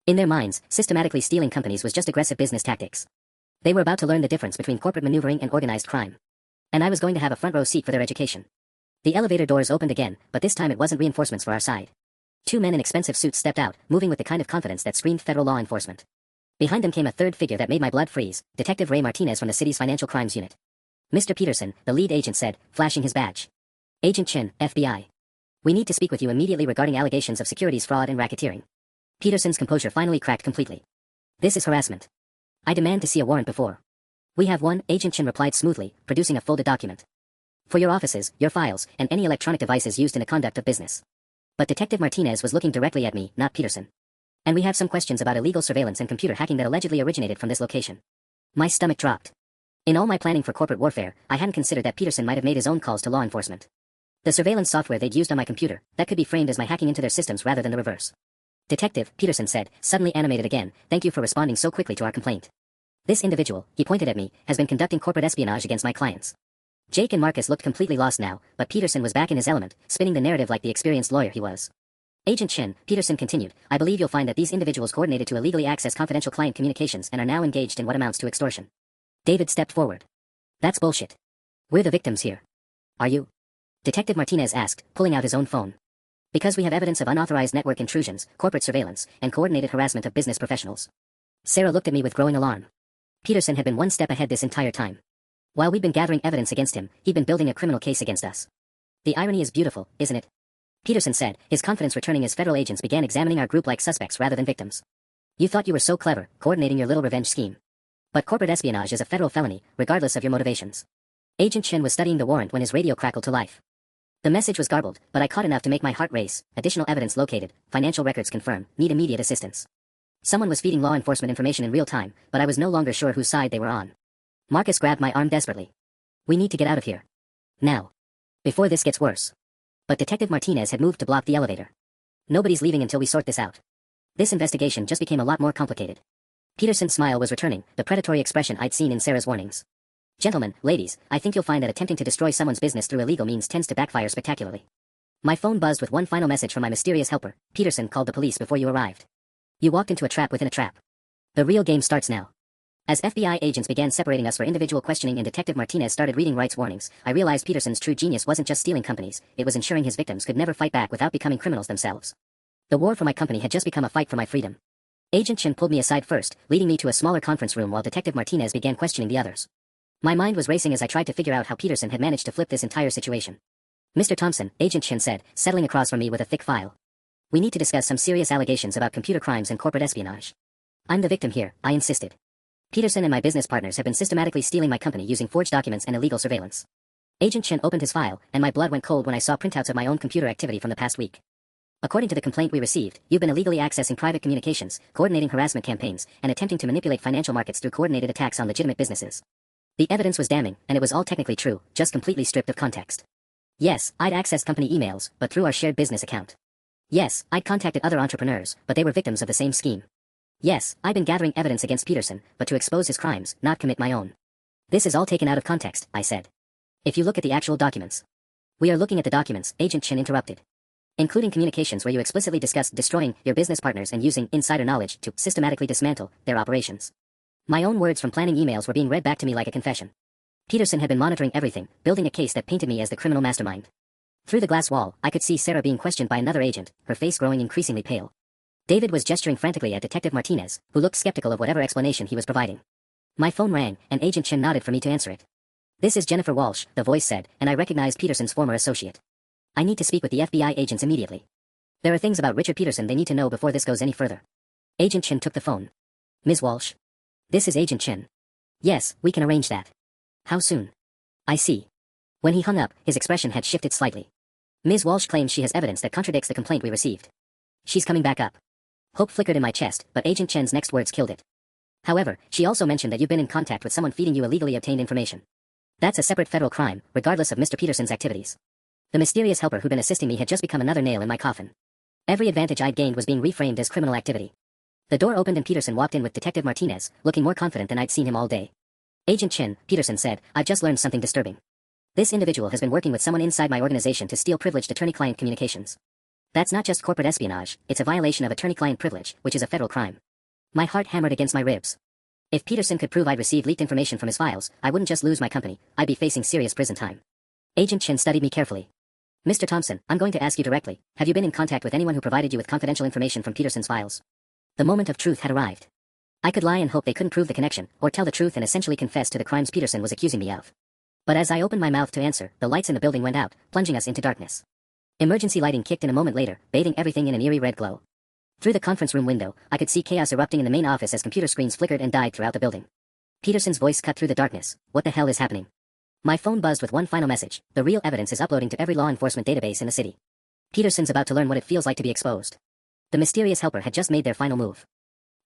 In their minds, systematically stealing companies was just aggressive business tactics. They were about to learn the difference between corporate maneuvering and organized crime. And I was going to have a front row seat for their education. The elevator doors opened again, but this time it wasn't reinforcements for our side. 2 men in expensive suits stepped out, moving with the kind of confidence that screamed federal law enforcement. Behind them came a third figure that made my blood freeze, Detective Ray Martinez from the city's financial crimes unit. Mr. Peterson, the lead agent said, flashing his badge. Agent Chin, FBI. We need to speak with you immediately regarding allegations of securities fraud and racketeering. Peterson's composure finally cracked completely. This is harassment. I demand to see a warrant before. We have one, Agent Chin replied smoothly, producing a folded document. For your offices, your files, and any electronic devices used in the conduct of business. But Detective Martinez was looking directly at me, not Peterson. And we have some questions about illegal surveillance and computer hacking that allegedly originated from this location. My stomach dropped. In all my planning for corporate warfare, I hadn't considered that Peterson might have made his own calls to law enforcement. The surveillance software they'd used on my computer, that could be framed as my hacking into their systems rather than the reverse. Detective, Peterson said, suddenly animated again, thank you for responding so quickly to our complaint. This individual, he pointed at me, has been conducting corporate espionage against my clients. Jake and Marcus looked completely lost now, but Peterson was back in his element, spinning the narrative like the experienced lawyer he was. Agent Chin, Peterson continued, I believe you'll find that these individuals coordinated to illegally access confidential client communications and are now engaged in what amounts to extortion. David stepped forward. That's bullshit. We're the victims here. Are you? Detective Martinez asked, pulling out his own phone. Because we have evidence of unauthorized network intrusions, corporate surveillance, and coordinated harassment of business professionals. Sarah looked at me with growing alarm. Peterson had been one step ahead this entire time. While we'd been gathering evidence against him, he'd been building a criminal case against us. The irony is beautiful, isn't it? Peterson said, his confidence returning as federal agents began examining our group like suspects rather than victims. You thought you were so clever, coordinating your little revenge scheme. But corporate espionage is a federal felony, regardless of your motivations. Agent Chin was studying the warrant when his radio crackled to life. The message was garbled, but I caught enough to make my heart race. Additional evidence located, financial records confirmed, need immediate assistance. Someone was feeding law enforcement information in real time, but I was no longer sure whose side they were on. Marcus grabbed my arm desperately. We need to get out of here. Now. Before this gets worse. But Detective Martinez had moved to block the elevator. Nobody's leaving until we sort this out. This investigation just became a lot more complicated. Peterson's smile was returning, the predatory expression I'd seen in Sarah's warnings. Gentlemen, ladies, I think you'll find that attempting to destroy someone's business through illegal means tends to backfire spectacularly. My phone buzzed with one final message from my mysterious helper. Peterson called the police before you arrived. You walked into a trap within a trap. The real game starts now. As FBI agents began separating us for individual questioning and Detective Martinez started reading rights warnings, I realized Peterson's true genius wasn't just stealing companies, it was ensuring his victims could never fight back without becoming criminals themselves. The war for my company had just become a fight for my freedom. Agent Chin pulled me aside first, leading me to a smaller conference room while Detective Martinez began questioning the others. My mind was racing as I tried to figure out how Peterson had managed to flip this entire situation. Mr. Thompson, Agent Chin said, settling across from me with a thick file. We need to discuss some serious allegations about computer crimes and corporate espionage. I'm the victim here, I insisted. Peterson and my business partners have been systematically stealing my company using forged documents and illegal surveillance. Agent Chin opened his file, and my blood went cold when I saw printouts of my own computer activity from the past week. According to the complaint we received, you've been illegally accessing private communications, coordinating harassment campaigns, and attempting to manipulate financial markets through coordinated attacks on legitimate businesses. The evidence was damning, and it was all technically true, just completely stripped of context. Yes, I'd accessed company emails, but through our shared business account. Yes, I'd contacted other entrepreneurs, but they were victims of the same scheme. Yes, I'd been gathering evidence against Peterson, but to expose his crimes, not commit my own. This is all taken out of context, I said. If you look at the actual documents. We are looking at the documents, Agent Chin interrupted. Including communications where you explicitly discussed destroying your business partners and using insider knowledge to systematically dismantle their operations. My own words from planning emails were being read back to me like a confession. Peterson had been monitoring everything, building a case that painted me as the criminal mastermind. Through the glass wall, I could see Sarah being questioned by another agent, her face growing increasingly pale. David was gesturing frantically at Detective Martinez, who looked skeptical of whatever explanation he was providing. My phone rang, and Agent Chen nodded for me to answer it. "This is Jennifer Walsh," the voice said, and I recognized Peterson's former associate. "I need to speak with the FBI agents immediately. There are things about Richard Peterson they need to know before this goes any further." Agent Chen took the phone. "Ms. Walsh? This is Agent Chen. Yes, we can arrange that. How soon?" "I see." When he hung up, his expression had shifted slightly. "Ms. Walsh claims she has evidence that contradicts the complaint we received. She's coming back up." Hope flickered in my chest, but Agent Chen's next words killed it. "However, she also mentioned that you've been in contact with someone feeding you illegally obtained information. That's a separate federal crime, regardless of Mr. Peterson's activities. The mysterious helper who'd been assisting me had just become another nail in my coffin. Every advantage I'd gained was being reframed as criminal activity." The door opened and Peterson walked in with Detective Martinez, looking more confident than I'd seen him all day. "Agent Chen," Peterson said, "I've just learned something disturbing. This individual has been working with someone inside my organization to steal privileged attorney-client communications. That's not just corporate espionage, it's a violation of attorney-client privilege, which is a federal crime." My heart hammered against my ribs. If Peterson could prove I'd received leaked information from his files, I wouldn't just lose my company, I'd be facing serious prison time. Agent Chen studied me carefully. "Mr. Thompson, I'm going to ask you directly, have you been in contact with anyone who provided you with confidential information from Peterson's files?" The moment of truth had arrived. I could lie and hope they couldn't prove the connection, or tell the truth and essentially confess to the crimes Peterson was accusing me of. But as I opened my mouth to answer, the lights in the building went out, plunging us into darkness. Emergency lighting kicked in a moment later, bathing everything in an eerie red glow. Through the conference room window, I could see chaos erupting in the main office as computer screens flickered and died throughout the building. Peterson's voice cut through the darkness. "What the hell is happening?" My phone buzzed with one final message. "The real evidence is uploading to every law enforcement database in the city. Peterson's about to learn what it feels like to be exposed." The mysterious helper had just made their final move.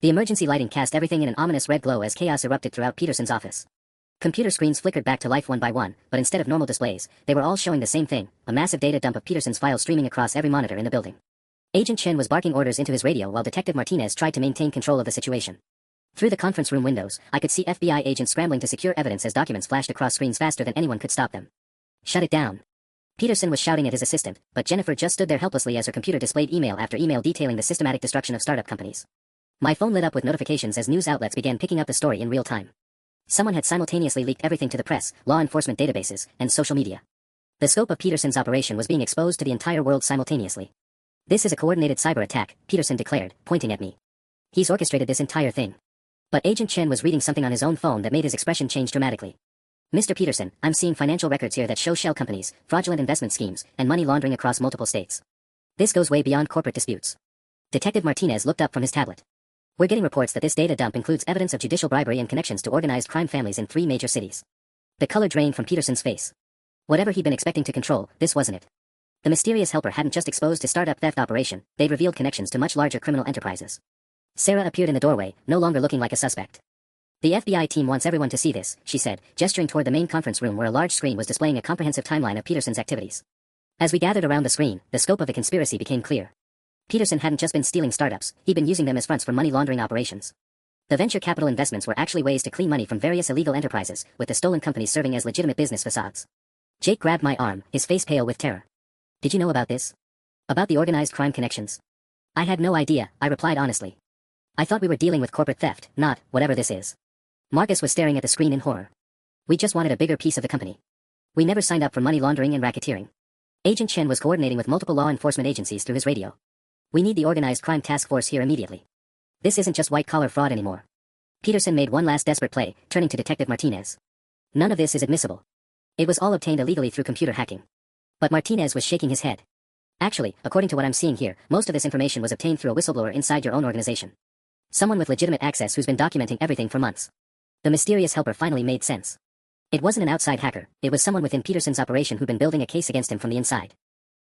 The emergency lighting cast everything in an ominous red glow as chaos erupted throughout Peterson's office. Computer screens flickered back to life one by one, but instead of normal displays, they were all showing the same thing, a massive data dump of Peterson's files streaming across every monitor in the building. Agent Chen was barking orders into his radio while Detective Martinez tried to maintain control of the situation. Through the conference room windows, I could see FBI agents scrambling to secure evidence as documents flashed across screens faster than anyone could stop them. "Shut it down." Peterson was shouting at his assistant, but Jennifer just stood there helplessly as her computer displayed email after email detailing the systematic destruction of startup companies. My phone lit up with notifications as news outlets began picking up the story in real time. Someone had simultaneously leaked everything to the press, law enforcement databases, and social media. The scope of Peterson's operation was being exposed to the entire world simultaneously. "This is a coordinated cyber attack," Peterson declared, pointing at me. "He's orchestrated this entire thing." But Agent Chen was reading something on his own phone that made his expression change dramatically. "Mr. Peterson, I'm seeing financial records here that show shell companies, fraudulent investment schemes, and money laundering across multiple states. This goes way beyond corporate disputes." Detective Martinez looked up from his tablet. "We're getting reports that this data dump includes evidence of judicial bribery and connections to organized crime families in 3 major cities." The color drained from Peterson's face. Whatever he'd been expecting to control, this wasn't it. The mysterious helper hadn't just exposed his startup theft operation, they'd revealed connections to much larger criminal enterprises. Sarah appeared in the doorway, no longer looking like a suspect. "The FBI team wants everyone to see this," she said, gesturing toward the main conference room where a large screen was displaying a comprehensive timeline of Peterson's activities. As we gathered around the screen, the scope of the conspiracy became clear. Peterson hadn't just been stealing startups, he'd been using them as fronts for money laundering operations. The venture capital investments were actually ways to clean money from various illegal enterprises, with the stolen companies serving as legitimate business facades. Jake grabbed my arm, his face pale with terror. "Did you know about this? About the organized crime connections?" "I had no idea," I replied honestly. "I thought we were dealing with corporate theft, not whatever this is." Marcus was staring at the screen in horror. "We just wanted a bigger piece of the company. We never signed up for money laundering and racketeering." Agent Chen was coordinating with multiple law enforcement agencies through his radio. "We need the organized crime task force here immediately. This isn't just white-collar fraud anymore." Peterson made one last desperate play, turning to Detective Martinez. "None of this is admissible. It was all obtained illegally through computer hacking." But Martinez was shaking his head. "Actually, according to what I'm seeing here, most of this information was obtained through a whistleblower inside your own organization. Someone with legitimate access who's been documenting everything for months." The mysterious helper finally made sense. It wasn't an outside hacker, it was someone within Peterson's operation who'd been building a case against him from the inside.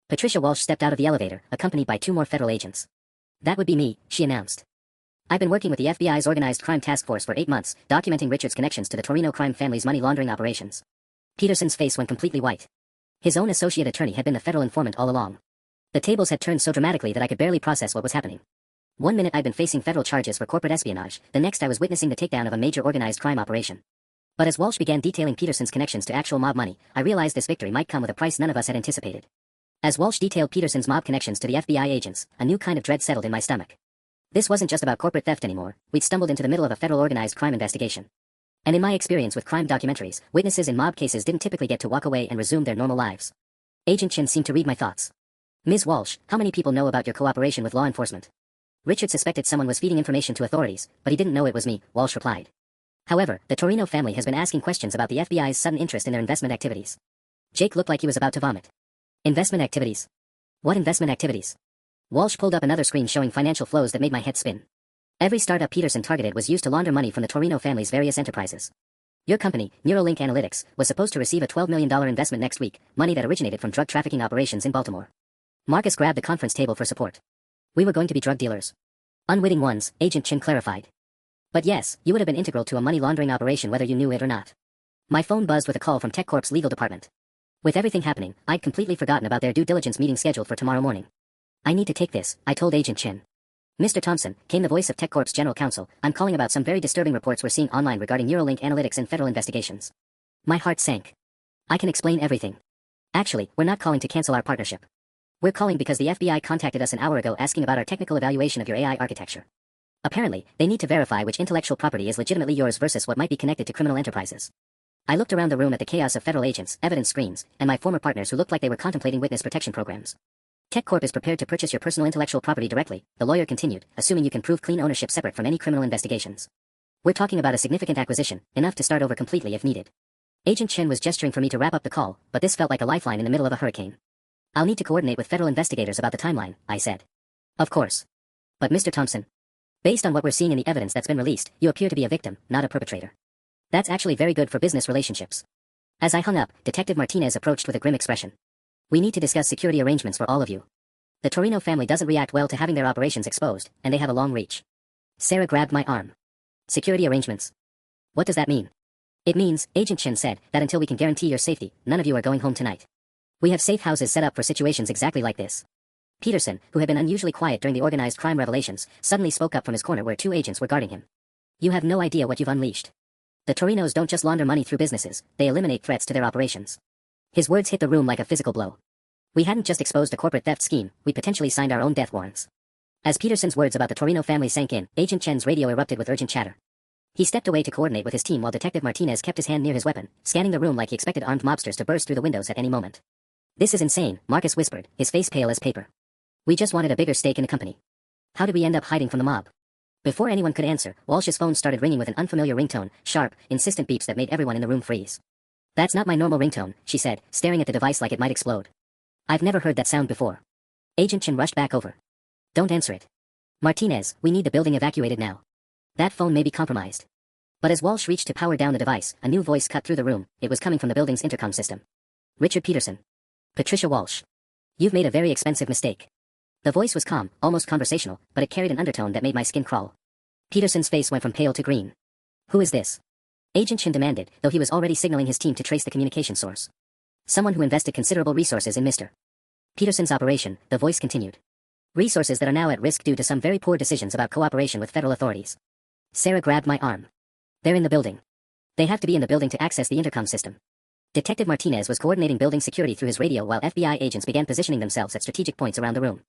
Patricia Walsh stepped out of the elevator, accompanied by 2 more federal agents. "That would be me," she announced. "I've been working with the FBI's organized crime task force for 8 months, documenting Richard's connections to the Torino crime family's money laundering operations." Peterson's face went completely white. His own associate attorney had been the federal informant all along. The tables had turned so dramatically that I could barely process what was happening. One minute I'd been facing federal charges for corporate espionage, the next I was witnessing the takedown of a major organized crime operation. But as Walsh began detailing Peterson's connections to actual mob money, I realized this victory might come with a price none of us had anticipated. As Walsh detailed Peterson's mob connections to the FBI agents, a new kind of dread settled in my stomach. This wasn't just about corporate theft anymore, we'd stumbled into the middle of a federal organized crime investigation. And in my experience with crime documentaries, witnesses in mob cases didn't typically get to walk away and resume their normal lives. Agent Chin seemed to read my thoughts. Ms. Walsh, how many people know about your cooperation with law enforcement? Richard suspected someone was feeding information to authorities, but he didn't know it was me, Walsh replied. However, the Torino family has been asking questions about the FBI's sudden interest in their investment activities. Jake looked like he was about to vomit. Investment activities? What investment activities? Walsh pulled up another screen showing financial flows that made my head spin. Every startup Peterson targeted was used to launder money from the Torino family's various enterprises. Your company, Neuralink Analytics, was supposed to receive a $12 million investment next week, money that originated from drug trafficking operations in Baltimore. Marcus grabbed the conference table for support. We were going to be drug dealers. Unwitting ones, Agent Chin clarified. But yes, you would have been integral to a money laundering operation whether you knew it or not. My phone buzzed with a call from TechCorp's legal department. With everything happening, I'd completely forgotten about their due diligence meeting scheduled for tomorrow morning. I need to take this, I told Agent Chin. Mr. Thompson, came the voice of TechCorp's general counsel, I'm calling about some very disturbing reports we're seeing online regarding Neuralink Analytics and federal investigations. My heart sank. I can explain everything. Actually, we're not calling to cancel our partnership. We're calling because the FBI contacted us an hour ago asking about our technical evaluation of your AI architecture. Apparently, they need to verify which intellectual property is legitimately yours versus what might be connected to criminal enterprises. I looked around the room at the chaos of federal agents, evidence screens, and my former partners who looked like they were contemplating witness protection programs. TechCorp is prepared to purchase your personal intellectual property directly, the lawyer continued, assuming you can prove clean ownership separate from any criminal investigations. We're talking about a significant acquisition, enough to start over completely if needed. Agent Chen was gesturing for me to wrap up the call, but this felt like a lifeline in the middle of a hurricane. I'll need to coordinate with federal investigators about the timeline, I said. Of course. But Mr. Thompson, based on what we're seeing in the evidence that's been released, you appear to be a victim, not a perpetrator. That's actually very good for business relationships. As I hung up, Detective Martinez approached with a grim expression. We need to discuss security arrangements for all of you. The Torino family doesn't react well to having their operations exposed, and they have a long reach. Sarah grabbed my arm. Security arrangements. What does that mean? It means, Agent Chin said, that until we can guarantee your safety, none of you are going home tonight. We have safe houses set up for situations exactly like this. Peterson, who had been unusually quiet during the organized crime revelations, suddenly spoke up from his corner where two agents were guarding him. You have no idea what you've unleashed. The Torinos don't just launder money through businesses, they eliminate threats to their operations. His words hit the room like a physical blow. We hadn't just exposed a corporate theft scheme, we potentially signed our own death warrants. As Peterson's words about the Torino family sank in, Agent Chen's radio erupted with urgent chatter. He stepped away to coordinate with his team while Detective Martinez kept his hand near his weapon, scanning the room like he expected armed mobsters to burst through the windows at any moment. This is insane, Marcus whispered, his face pale as paper. We just wanted a bigger stake in the company. How did we end up hiding from the mob? Before anyone could answer, Walsh's phone started ringing with an unfamiliar ringtone, sharp, insistent beeps that made everyone in the room freeze. That's not my normal ringtone, she said, staring at the device like it might explode. I've never heard that sound before. Agent Chin rushed back over. Don't answer it. Martinez, we need the building evacuated now. That phone may be compromised. But as Walsh reached to power down the device, a new voice cut through the room. It was coming from the building's intercom system. Richard Peterson. Patricia Walsh. You've made a very expensive mistake. The voice was calm, almost conversational, but it carried an undertone that made my skin crawl. Peterson's face went from pale to green. Who is this? Agent Chin demanded, though he was already signaling his team to trace the communication source. Someone who invested considerable resources in Mr. Peterson's operation, the voice continued. Resources that are now at risk due to some very poor decisions about cooperation with federal authorities. Sarah grabbed my arm. They're in the building. They have to be in the building to access the intercom system. Detective Martinez was coordinating building security through his radio while FBI agents began positioning themselves at strategic points around the room.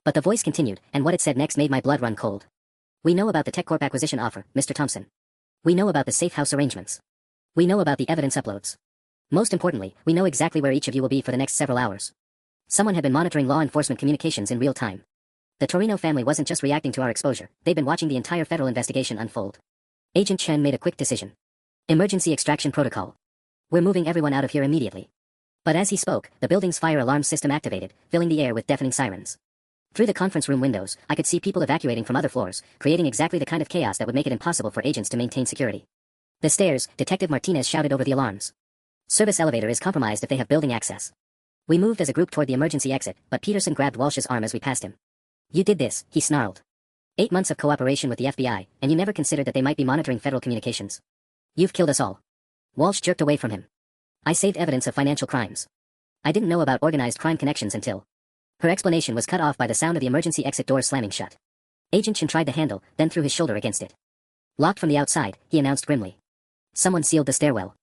But the voice continued, and what it said next made my blood run cold. We know about the TechCorp acquisition offer, Mr. Thompson. We know about the safe house arrangements. We know about the evidence uploads. Most importantly, we know exactly where each of you will be for the next several hours. Someone had been monitoring law enforcement communications in real time. The Torino family wasn't just reacting to our exposure, they'd been watching the entire federal investigation unfold. Agent Chen made a quick decision. Emergency extraction protocol. We're moving everyone out of here immediately. But as he spoke, the building's fire alarm system activated, filling the air with deafening sirens. Through the conference room windows, I could see people evacuating from other floors, creating exactly the kind of chaos that would make it impossible for agents to maintain security. The stairs, Detective Martinez shouted over the alarms. Service elevator is compromised if they have building access. We moved as a group toward the emergency exit, but Peterson grabbed Walsh's arm as we passed him. You did this, he snarled. 8 months of cooperation with the FBI, and you never considered that they might be monitoring federal communications. You've killed us all. Walsh jerked away from him. I saved evidence of financial crimes. I didn't know about organized crime connections until... Her explanation was cut off by the sound of the emergency exit door slamming shut. Agent Chin tried the handle, then threw his shoulder against it. Locked from the outside, he announced grimly. Someone sealed the stairwell.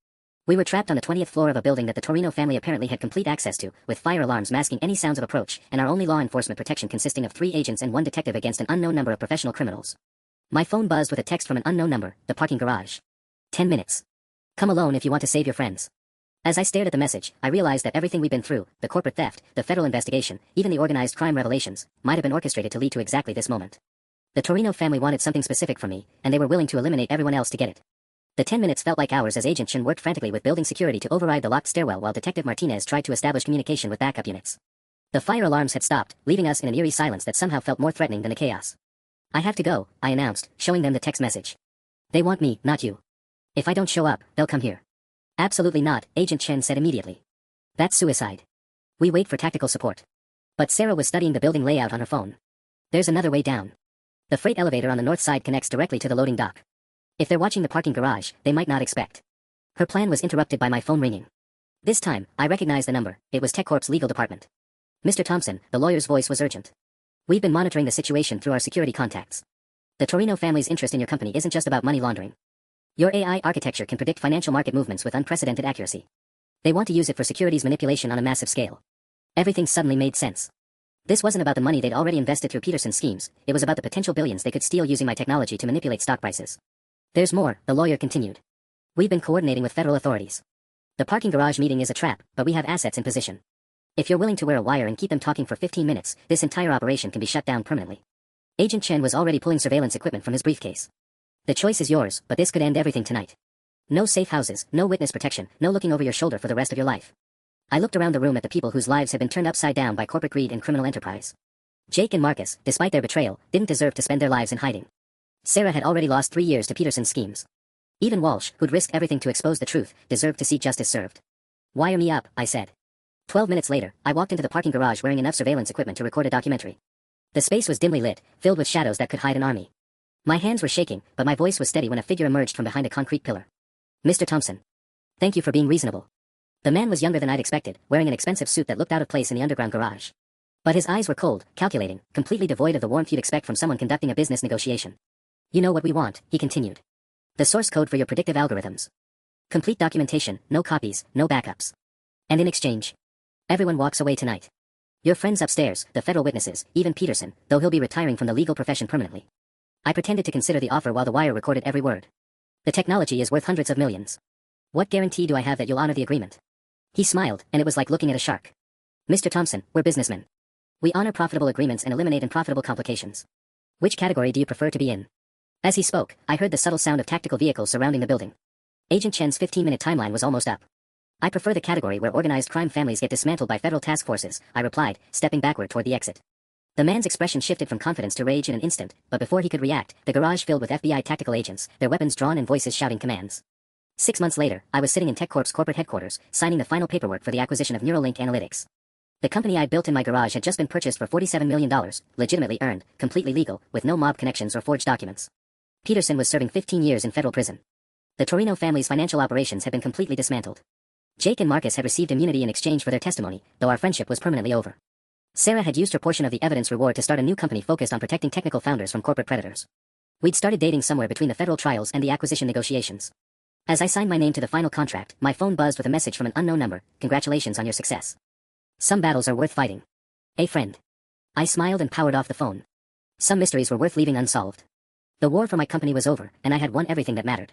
We were trapped on the 20th floor of a building that the Torino family apparently had complete access to, with fire alarms masking any sounds of approach, and our only law enforcement protection consisting of 3 agents and 1 detective against an unknown number of professional criminals. My phone buzzed with a text from an unknown number, the parking garage. 10 minutes. Come alone if you want to save your friends. As I stared at the message, I realized that everything we'd been through, the corporate theft, the federal investigation, even the organized crime revelations, might have been orchestrated to lead to exactly this moment. The Torino family wanted something specific from me, and they were willing to eliminate everyone else to get it. The 10 minutes felt like hours as Agent Chen worked frantically with building security to override the locked stairwell while Detective Martinez tried to establish communication with backup units. The fire alarms had stopped, leaving us in an eerie silence that somehow felt more threatening than the chaos. I have to go, I announced, showing them the text message. They want me, not you. If I don't show up, they'll come here. Absolutely not, Agent Chen said immediately. That's suicide. We wait for tactical support. But Sarah was studying the building layout on her phone. There's another way down. The freight elevator on the north side connects directly to the loading dock. If they're watching the parking garage, they might not expect. Her plan was interrupted by my phone ringing. This time, I recognized the number. It was TechCorp's legal department. Mr. Thompson, the lawyer's voice was urgent. We've been monitoring the situation through our security contacts. The Torino family's interest in your company isn't just about money laundering. Your AI architecture can predict financial market movements with unprecedented accuracy. They want to use it for securities manipulation on a massive scale. Everything suddenly made sense. This wasn't about the money they'd already invested through Peterson's schemes, it was about the potential billions they could steal using my technology to manipulate stock prices. There's more, the lawyer continued. We've been coordinating with federal authorities. The parking garage meeting is a trap, but we have assets in position. If you're willing to wear a wire and keep them talking for 15 minutes, this entire operation can be shut down permanently. Agent Chen was already pulling surveillance equipment from his briefcase. The choice is yours, but this could end everything tonight. No safe houses, no witness protection, no looking over your shoulder for the rest of your life. I looked around the room at the people whose lives had been turned upside down by corporate greed and criminal enterprise. Jake and Marcus, despite their betrayal, didn't deserve to spend their lives in hiding. Sarah had already lost 3 years to Peterson's schemes. Even Walsh, who'd risked everything to expose the truth, deserved to see justice served. Wire me up, I said. 12 minutes later, I walked into the parking garage wearing enough surveillance equipment to record a documentary. The space was dimly lit, filled with shadows that could hide an army. My hands were shaking, but my voice was steady when a figure emerged from behind a concrete pillar. Mr. Thompson. Thank you for being reasonable. The man was younger than I'd expected, wearing an expensive suit that looked out of place in the underground garage. But his eyes were cold, calculating, completely devoid of the warmth you'd expect from someone conducting a business negotiation. You know what we want, he continued. The source code for your predictive algorithms. Complete documentation, no copies, no backups. And in exchange, everyone walks away tonight. Your friends upstairs, the federal witnesses, even Peterson, though he'll be retiring from the legal profession permanently. I pretended to consider the offer while the wire recorded every word. The technology is worth hundreds of millions. What guarantee do I have that you'll honor the agreement? He smiled, and it was like looking at a shark. Mr. Thompson, we're businessmen. We honor profitable agreements and eliminate unprofitable complications. Which category do you prefer to be in? As he spoke, I heard the subtle sound of tactical vehicles surrounding the building. Agent Chen's 15-minute timeline was almost up. I prefer the category where organized crime families get dismantled by federal task forces, I replied, stepping backward toward the exit. The man's expression shifted from confidence to rage in an instant, but before he could react, the garage filled with FBI tactical agents, their weapons drawn and voices shouting commands. 6 months later, I was sitting in TechCorp's corporate headquarters, signing the final paperwork for the acquisition of Neuralink Analytics. The company I'd built in my garage had just been purchased for $47 million, legitimately earned, completely legal, with no mob connections or forged documents. Peterson was serving 15 years in federal prison. The Torino family's financial operations had been completely dismantled. Jake and Marcus had received immunity in exchange for their testimony, though our friendship was permanently over. Sarah had used her portion of the evidence reward to start a new company focused on protecting technical founders from corporate predators. We'd started dating somewhere between the federal trials and the acquisition negotiations. As I signed my name to the final contract, my phone buzzed with a message from an unknown number. Congratulations on your success. Some battles are worth fighting. A friend. I smiled and powered off the phone. Some mysteries were worth leaving unsolved. The war for my company was over, and I had won everything that mattered.